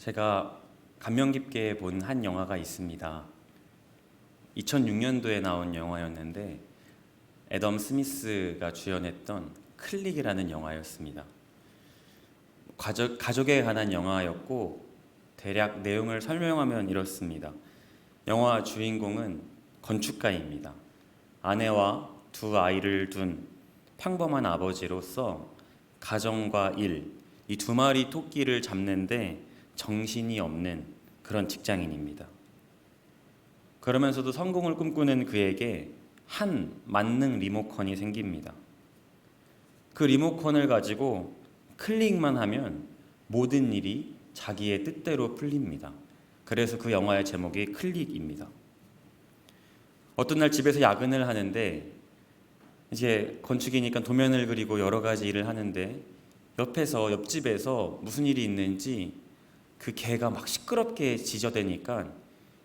제가 감명 깊게 본 한 영화가 있습니다. 2006년도에 나온 영화였는데 애덤 스미스가 주연했던 클릭이라는 영화였습니다. 가족에 관한 영화였고 대략 내용을 설명하면 이렇습니다. 영화 주인공은 건축가입니다. 아내와 두 아이를 둔 평범한 아버지로서 가정과 일, 이 두 마리 토끼를 잡는데 정신이 없는 그런 직장인입니다. 그러면서도 성공을 꿈꾸는 그에게 한 만능 리모컨이 생깁니다. 그 리모컨을 가지고 클릭만 하면 모든 일이 자기의 뜻대로 풀립니다. 그래서 그 영화의 제목이 클릭입니다. 어떤 날 집에서 야근을 하는데 이제 건축이니까 도면을 그리고 여러 가지 일을 하는데 옆집에서 무슨 일이 있는지 그 개가 막 시끄럽게 짖어대니까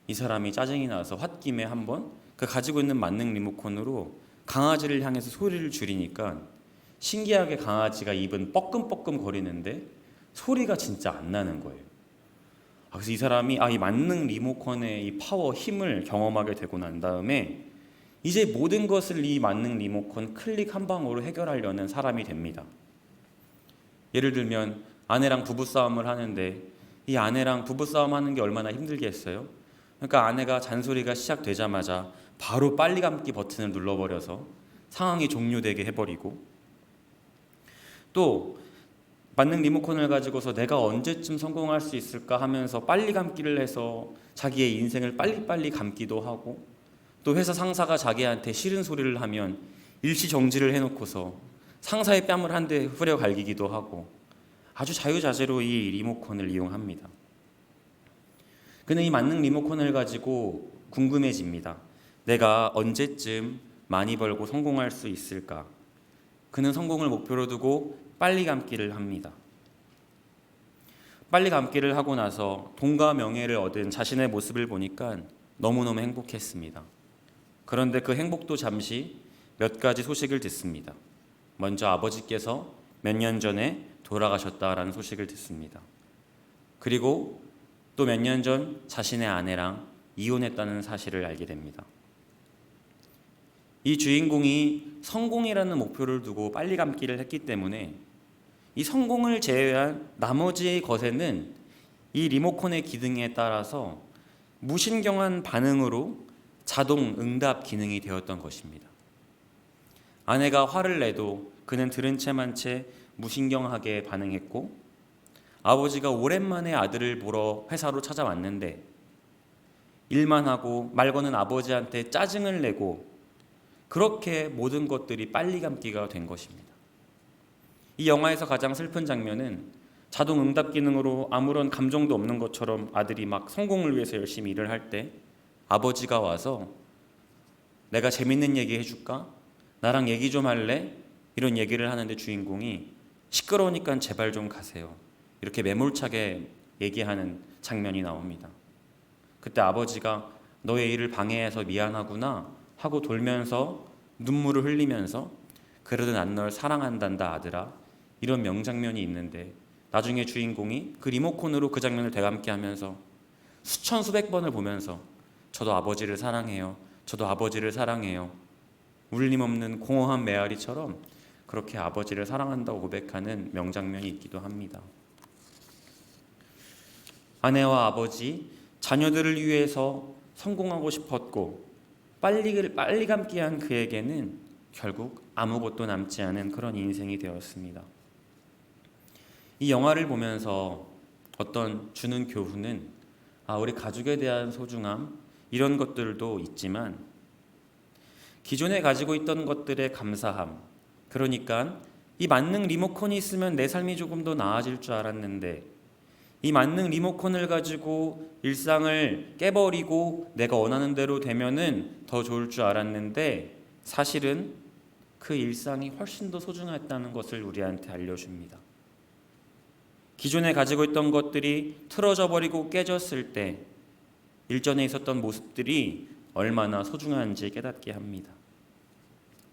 이 사람이 짜증이 나서 홧김에 한번 그 가지고 있는 만능 리모컨으로 강아지를 향해서 소리를 줄이니까 신기하게 강아지가 입은 뻐끔뻐끔 거리는데 소리가 진짜 안 나는 거예요. 그래서 이 사람이 이 만능 리모컨의 이 파워, 힘을 경험하게 되고 난 다음에 이제 모든 것을 이 만능 리모컨 클릭 한 방으로 해결하려는 사람이 됩니다. 예를 들면 아내랑 부부싸움을 하는데 이 아내랑 부부싸움 하는 게 얼마나 힘들겠어요? 그러니까 아내가 잔소리가 시작되자마자 바로 빨리 감기 버튼을 눌러버려서 상황이 종료되게 해버리고, 또 만능 리모컨을 가지고서 내가 언제쯤 성공할 수 있을까 하면서 빨리 감기를 해서 자기의 인생을 빨리빨리 감기도 하고, 또 회사 상사가 자기한테 싫은 소리를 하면 일시 정지를 해놓고서 상사의 뺨을 한 대 후려 갈기기도 하고 아주 자유자재로 이 리모컨을 이용합니다. 그는 이 만능 리모컨을 가지고 궁금해집니다. 내가 언제쯤 많이 벌고 성공할 수 있을까? 그는 성공을 목표로 두고 빨리 감기를 합니다. 빨리 감기를 하고 나서 돈과 명예를 얻은 자신의 모습을 보니까 너무너무 행복했습니다. 그런데 그 행복도 잠시 몇 가지 소식을 듣습니다. 먼저 아버지께서 몇 년 전에 돌아가셨다라는 소식을 듣습니다. 그리고 또 몇 년 전 자신의 아내랑 이혼했다는 사실을 알게 됩니다. 이 주인공이 성공이라는 목표를 두고 빨리 감기를 했기 때문에 이 성공을 제외한 나머지 것에는 이 리모컨의 기능에 따라서 무신경한 반응으로 자동 응답 기능이 되었던 것입니다. 아내가 화를 내도 그는 들은 채만 채 무신경하게 반응했고, 아버지가 오랜만에 아들을 보러 회사로 찾아왔는데 일만 하고 말 거는 아버지한테 짜증을 내고, 그렇게 모든 것들이 빨리 감기가 된 것입니다. 이 영화에서 가장 슬픈 장면은 자동 응답 기능으로 아무런 감정도 없는 것처럼 아들이 막 성공을 위해서 열심히 일을 할 때 아버지가 와서 내가 재밌는 얘기 해줄까? 나랑 얘기 좀 할래? 이런 얘기를 하는데 주인공이 시끄러우니까 제발 좀 가세요. 이렇게 매몰차게 얘기하는 장면이 나옵니다. 그때 아버지가 너의 일을 방해해서 미안하구나 하고 돌면서 눈물을 흘리면서 그래도 난 널 사랑한단다 아들아, 이런 명장면이 있는데 나중에 주인공이 그 리모컨으로 그 장면을 되감게 하면서 수천 수백 번을 보면서 저도 아버지를 사랑해요. 저도 아버지를 사랑해요. 울림없는 공허한 메아리처럼 그렇게 아버지를 사랑한다고 고백하는 명장면이 있기도 합니다. 아내와 아버지, 자녀들을 위해서 성공하고 싶었고 빨리 감기 한 그에게는 결국 아무것도 남지 않은 그런 인생이 되었습니다. 이 영화를 보면서 어떤 주는 교훈은 우리 가족에 대한 소중함, 이런 것들도 있지만 기존에 가지고 있던 것들의 감사함, 그러니까 이 만능 리모컨이 있으면 내 삶이 조금 더 나아질 줄 알았는데 이 만능 리모컨을 가지고 일상을 깨버리고 내가 원하는 대로 되면은 더 좋을 줄 알았는데 사실은 그 일상이 훨씬 더 소중했다는 것을 우리한테 알려줍니다. 기존에 가지고 있던 것들이 틀어져 버리고 깨졌을 때 일전에 있었던 모습들이 얼마나 소중한지 깨닫게 합니다.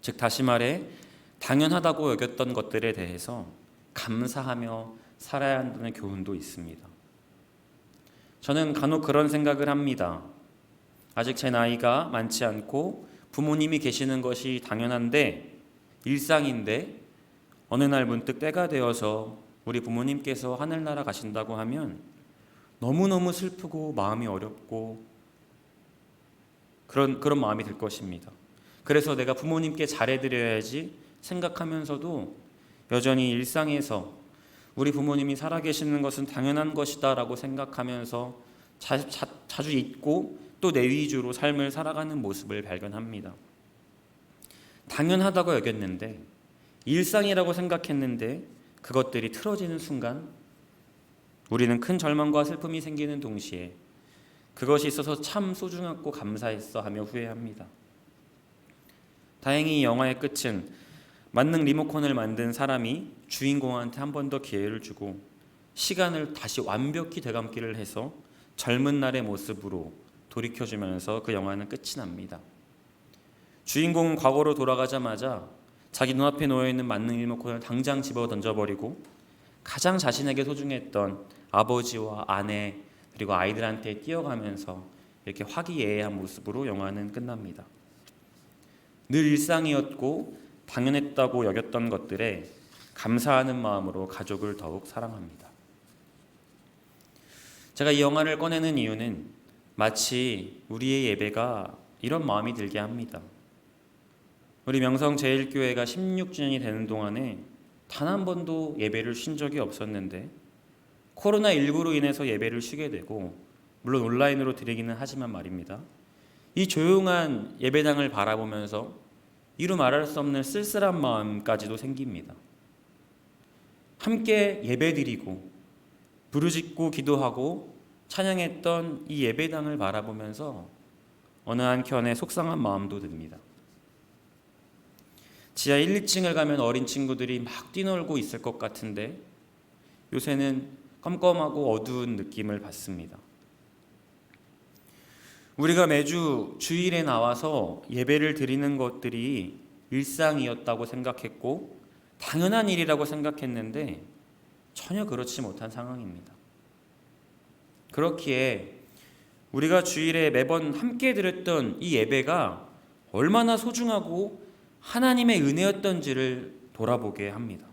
즉 다시 말해 당연하다고 여겼던 것들에 대해서 감사하며 살아야 한다는 교훈도 있습니다. 저는 간혹 그런 생각을 합니다. 아직 제 나이가 많지 않고 부모님이 계시는 것이 당연한데, 일상인데, 어느 날 문득 때가 되어서 우리 부모님께서 하늘나라 가신다고 하면 너무너무 슬프고 마음이 어렵고 그런 마음이 들 것입니다. 그래서 내가 부모님께 잘해드려야지 생각하면서도 여전히 일상에서 우리 부모님이 살아계시는 것은 당연한 것이다 라고 생각하면서 자주 잊고 또 내 위주로 삶을 살아가는 모습을 발견합니다. 당연하다고 여겼는데, 일상이라고 생각했는데 그것들이 틀어지는 순간 우리는 큰 절망과 슬픔이 생기는 동시에 그것이 있어서 참 소중하고 감사했어 하며 후회합니다. 다행히 이 영화의 끝은 만능 리모컨을 만든 사람이 주인공한테 한 번 더 기회를 주고 시간을 다시 완벽히 되감기를 해서 젊은 날의 모습으로 돌이켜주면서 그 영화는 끝이 납니다. 주인공은 과거로 돌아가자마자 자기 눈앞에 놓여있는 만능 리모컨을 당장 집어 던져버리고 가장 자신에게 소중했던 아버지와 아내 그리고 아이들한테 뛰어가면서 이렇게 화기애애한 모습으로 영화는 끝납니다. 늘 일상이었고 당연했다고 여겼던 것들에 감사하는 마음으로 가족을 더욱 사랑합니다. 제가 이 영화를 꺼내는 이유는 마치 우리의 예배가 이런 마음이 들게 합니다. 우리 명성제일교회가 16주년이 되는 동안에 단 한 번도 예배를 쉰 적이 없었는데 코로나19로 인해서 예배를 쉬게 되고, 물론 온라인으로 드리기는 하지만 말입니다. 이 조용한 예배당을 바라보면서 이루 말할 수 없는 쓸쓸한 마음까지도 생깁니다. 함께 예배드리고 부르짖고 기도하고 찬양했던 이 예배당을 바라보면서 어느 한켠에 속상한 마음도 듭니다. 지하 1, 2층을 가면 어린 친구들이 막 뛰놀고 있을 것 같은데 요새는 껌껌하고 어두운 느낌을 받습니다. 우리가 매주 주일에 나와서 예배를 드리는 것들이 일상이었다고 생각했고 당연한 일이라고 생각했는데 전혀 그렇지 못한 상황입니다. 그렇기에 우리가 주일에 매번 함께 드렸던 이 예배가 얼마나 소중하고 하나님의 은혜였던지를 돌아보게 합니다.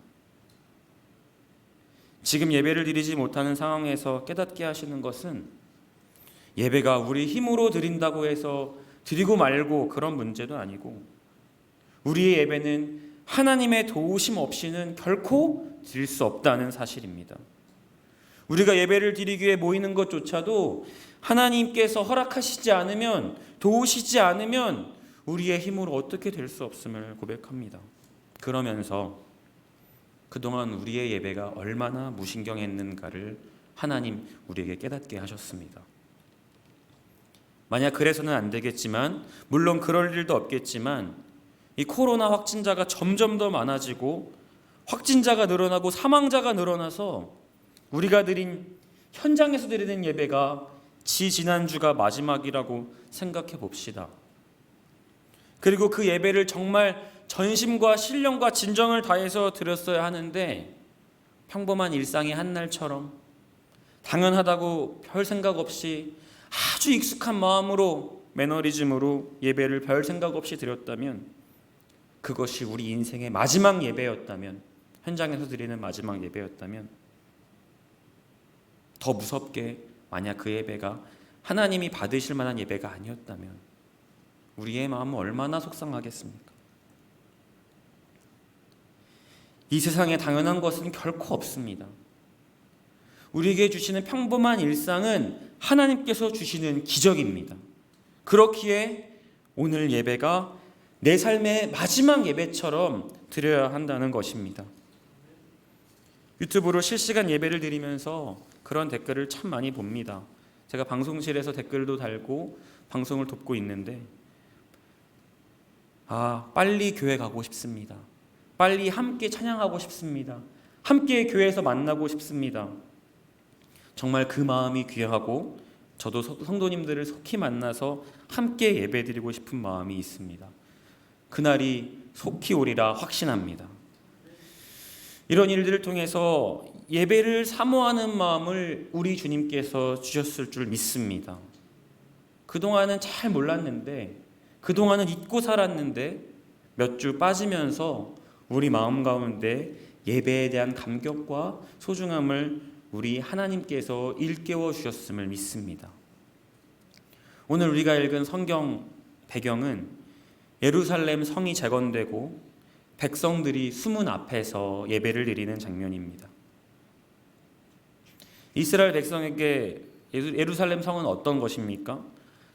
지금 예배를 드리지 못하는 상황에서 깨닫게 하시는 것은 예배가 우리 힘으로 드린다고 해서 드리고 말고 그런 문제도 아니고, 우리의 예배는 하나님의 도우심 없이는 결코 드릴 수 없다는 사실입니다. 우리가 예배를 드리기 위해 모이는 것조차도 하나님께서 허락하시지 않으면, 도우시지 않으면 우리의 힘으로 어떻게 될 수 없음을 고백합니다. 그러면서 그동안 우리의 예배가 얼마나 무신경했는가를 하나님 우리에게 깨닫게 하셨습니다. 만약 그래서는 안 되겠지만, 물론 그럴 일도 없겠지만, 이 코로나 확진자가 점점 더 많아지고 확진자가 늘어나고 사망자가 늘어나서 우리가 드린, 현장에서 드리는 예배가 지난주가 마지막이라고 생각해 봅시다. 그리고 그 예배를 정말 전심과 신령과 진정을 다해서 드렸어야 하는데 평범한 일상의 한 날처럼 당연하다고 별 생각 없이 아주 익숙한 마음으로, 매너리즘으로 예배를 별 생각 없이 드렸다면, 그것이 우리 인생의 마지막 예배였다면, 현장에서 드리는 마지막 예배였다면, 더 무섭게 만약 그 예배가 하나님이 받으실 만한 예배가 아니었다면 우리의 마음은 얼마나 속상하겠습니까? 이 세상에 당연한 것은 결코 없습니다. 우리에게 주시는 평범한 일상은 하나님께서 주시는 기적입니다. 그렇기에 오늘 예배가 내 삶의 마지막 예배처럼 드려야 한다는 것입니다. 유튜브로 실시간 예배를 드리면서 그런 댓글을 참 많이 봅니다. 제가 방송실에서 댓글도 달고 방송을 돕고 있는데, 빨리 교회 가고 싶습니다. 빨리 함께 찬양하고 싶습니다. 함께 교회에서 만나고 싶습니다. 정말 그 마음이 귀하고 저도 성도님들을 속히 만나서 함께 예배드리고 싶은 마음이 있습니다. 그날이 속히 오리라 확신합니다. 이런 일들을 통해서 예배를 사모하는 마음을 우리 주님께서 주셨을 줄 믿습니다. 그동안은 잘 몰랐는데, 그동안은 잊고 살았는데 몇 주 빠지면서 우리 마음 가운데 예배에 대한 감격과 소중함을 우리 하나님께서 일깨워 주셨음을 믿습니다. 오늘 우리가 읽은 성경 배경은 예루살렘 성이 재건되고 백성들이 수문 앞에서 예배를 드리는 장면입니다. 이스라엘 백성에게 예루살렘 성은 어떤 것입니까?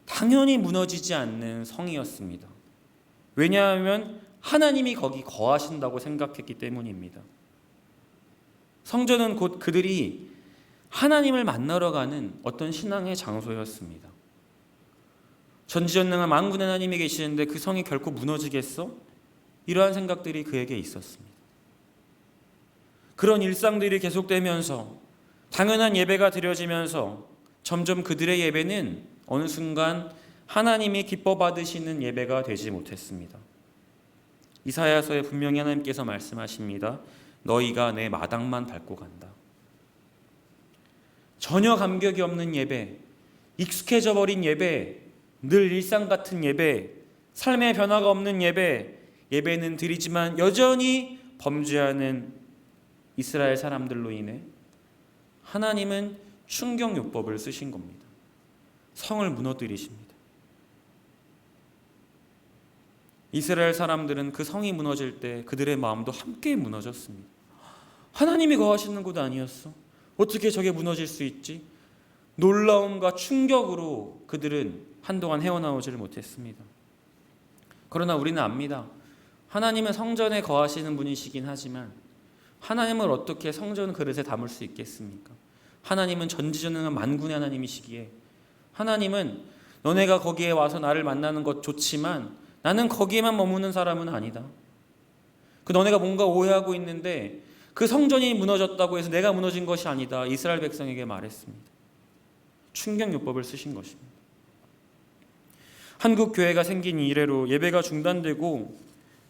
당연히 무너지지 않는 성이었습니다. 왜냐하면 하나님이 거기 거하신다고 생각했기 때문입니다. 성전은 곧 그들이 하나님을 만나러 가는 어떤 신앙의 장소였습니다. 전지전능한 만군의 하나님이 계시는데 그 성이 결코 무너지겠어? 이러한 생각들이 그에게 있었습니다. 그런 일상들이 계속되면서 당연한 예배가 드려지면서 점점 그들의 예배는 어느 순간 하나님이 기뻐 받으시는 예배가 되지 못했습니다. 이사야서에 분명히 하나님께서 말씀하십니다. 너희가 내 마당만 밟고 간다. 전혀 감격이 없는 예배, 익숙해져 버린 예배, 늘 일상 같은 예배, 삶의 변화가 없는 예배, 예배는 드리지만 여전히 범죄하는 이스라엘 사람들로 인해 하나님은 충격요법을 쓰신 겁니다. 성을 무너뜨리십니다. 이스라엘 사람들은 그 성이 무너질 때 그들의 마음도 함께 무너졌습니다. 하나님이 거하시는 곳 아니었어? 어떻게 저게 무너질 수 있지? 놀라움과 충격으로 그들은 한동안 헤어나오지를 못했습니다. 그러나 우리는 압니다. 하나님은 성전에 거하시는 분이시긴 하지만 하나님을 어떻게 성전 그릇에 담을 수 있겠습니까? 하나님은 전지전능한 만군의 하나님이시기에 하나님은 너네가 거기에 와서 나를 만나는 것 좋지만 나는 거기에만 머무는 사람은 아니다. 너네가 뭔가 오해하고 있는데 그 성전이 무너졌다고 해서 내가 무너진 것이 아니다. 이스라엘 백성에게 말했습니다. 충격요법을 쓰신 것입니다. 한국 교회가 생긴 이래로 예배가 중단되고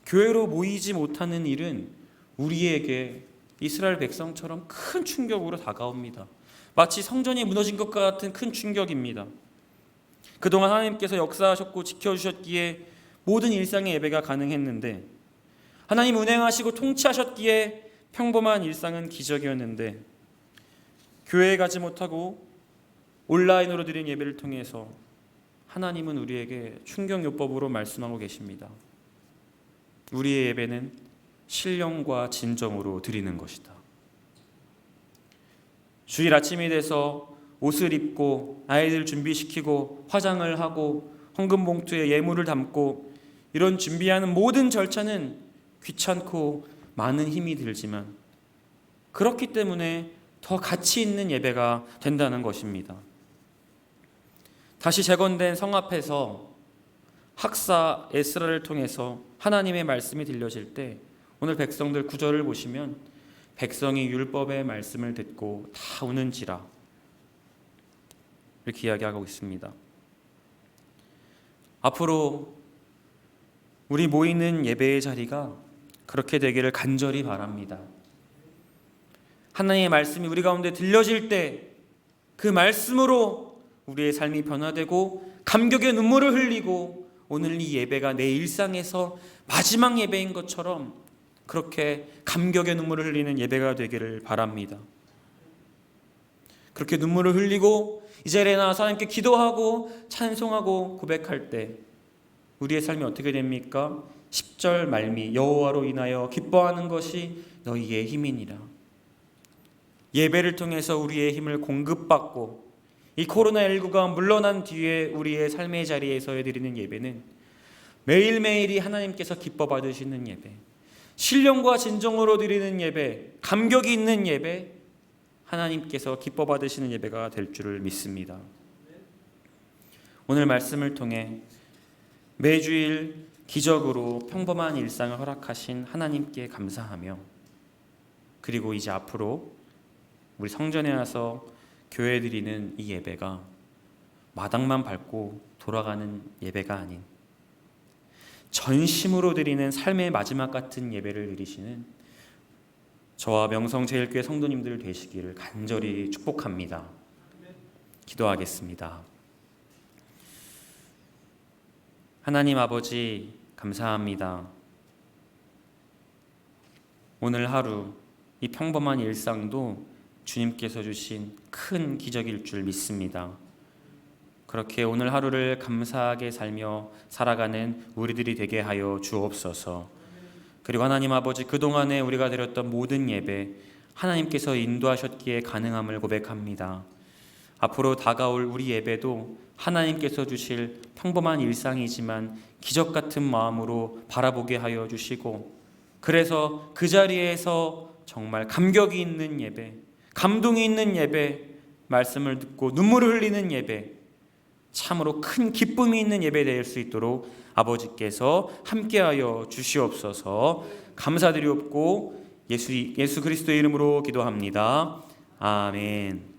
교회로 모이지 못하는 일은 우리에게 이스라엘 백성처럼 큰 충격으로 다가옵니다. 마치 성전이 무너진 것 같은 큰 충격입니다. 그동안 하나님께서 역사하셨고 지켜주셨기에 모든 일상의 예배가 가능했는데, 하나님 운행하시고 통치하셨기에 평범한 일상은 기적이었는데, 교회에 가지 못하고 온라인으로 드린 예배를 통해서 하나님은 우리에게 충격요법으로 말씀하고 계십니다. 우리의 예배는 신령과 진정으로 드리는 것이다. 주일 아침이 돼서 옷을 입고 아이들 준비시키고 화장을 하고 헌금 봉투에 예물을 담고 이런 준비하는 모든 절차는 귀찮고 많은 힘이 들지만 그렇기 때문에 더 가치 있는 예배가 된다는 것입니다. 다시 재건된 성 앞에서 학사 에스라를 통해서 하나님의 말씀이 들려질 때 오늘 백성들 구절을 보시면 백성이 율법의 말씀을 듣고 다 우는지라 이렇게 이야기하고 있습니다. 앞으로 우리 모이는 예배의 자리가 그렇게 되기를 간절히 바랍니다. 하나님의 말씀이 우리 가운데 들려질 때 그 말씀으로 우리의 삶이 변화되고 감격의 눈물을 흘리고 오늘 이 예배가 내 일상에서 마지막 예배인 것처럼 그렇게 감격의 눈물을 흘리는 예배가 되기를 바랍니다. 그렇게 눈물을 흘리고 이 자리에 나와서 하나님께 기도하고 찬송하고 고백할 때 우리의 삶이 어떻게 됩니까? 10절 말미 여호와로 인하여 기뻐하는 것이 너희의 힘이니라. 예배를 통해서 우리의 힘을 공급받고 이 코로나19가 물러난 뒤에 우리의 삶의 자리에서 드리는 예배는 매일매일이 하나님께서 기뻐 받으시는 예배, 신령과 진정으로 드리는 예배, 감격이 있는 예배, 하나님께서 기뻐 받으시는 예배가 될 줄을 믿습니다. 오늘 말씀을 통해 매주일 기적으로 평범한 일상을 허락하신 하나님께 감사하며 그리고 이제 앞으로 우리 성전에 와서 교회에 드리는 이 예배가 마당만 밟고 돌아가는 예배가 아닌 전심으로 드리는 삶의 마지막 같은 예배를 드리시는 저와 명성제일교회 성도님들 되시기를 간절히 축복합니다. 기도하겠습니다. 하나님 아버지, 감사합니다. 오늘 하루 이 평범한 일상도 주님께서 주신 큰 기적일 줄 믿습니다. 그렇게 오늘 하루를 감사하게 살며 살아가는 우리들이 되게 하여 주옵소서. 그리고 하나님 아버지, 그동안에 우리가 드렸던 모든 예배 하나님께서 인도하셨기에 가능함을 고백합니다. 앞으로 다가올 우리 예배도 하나님께서 주실 평범한 일상이지만 기적 같은 마음으로 바라보게 하여 주시고, 그래서 그 자리에서 정말 감격이 있는 예배, 감동이 있는 예배, 말씀을 듣고 눈물을 흘리는 예배, 참으로 큰 기쁨이 있는 예배 될 수 있도록 아버지께서 함께하여 주시옵소서. 감사드리옵고 예수 그리스도의 이름으로 기도합니다. 아멘.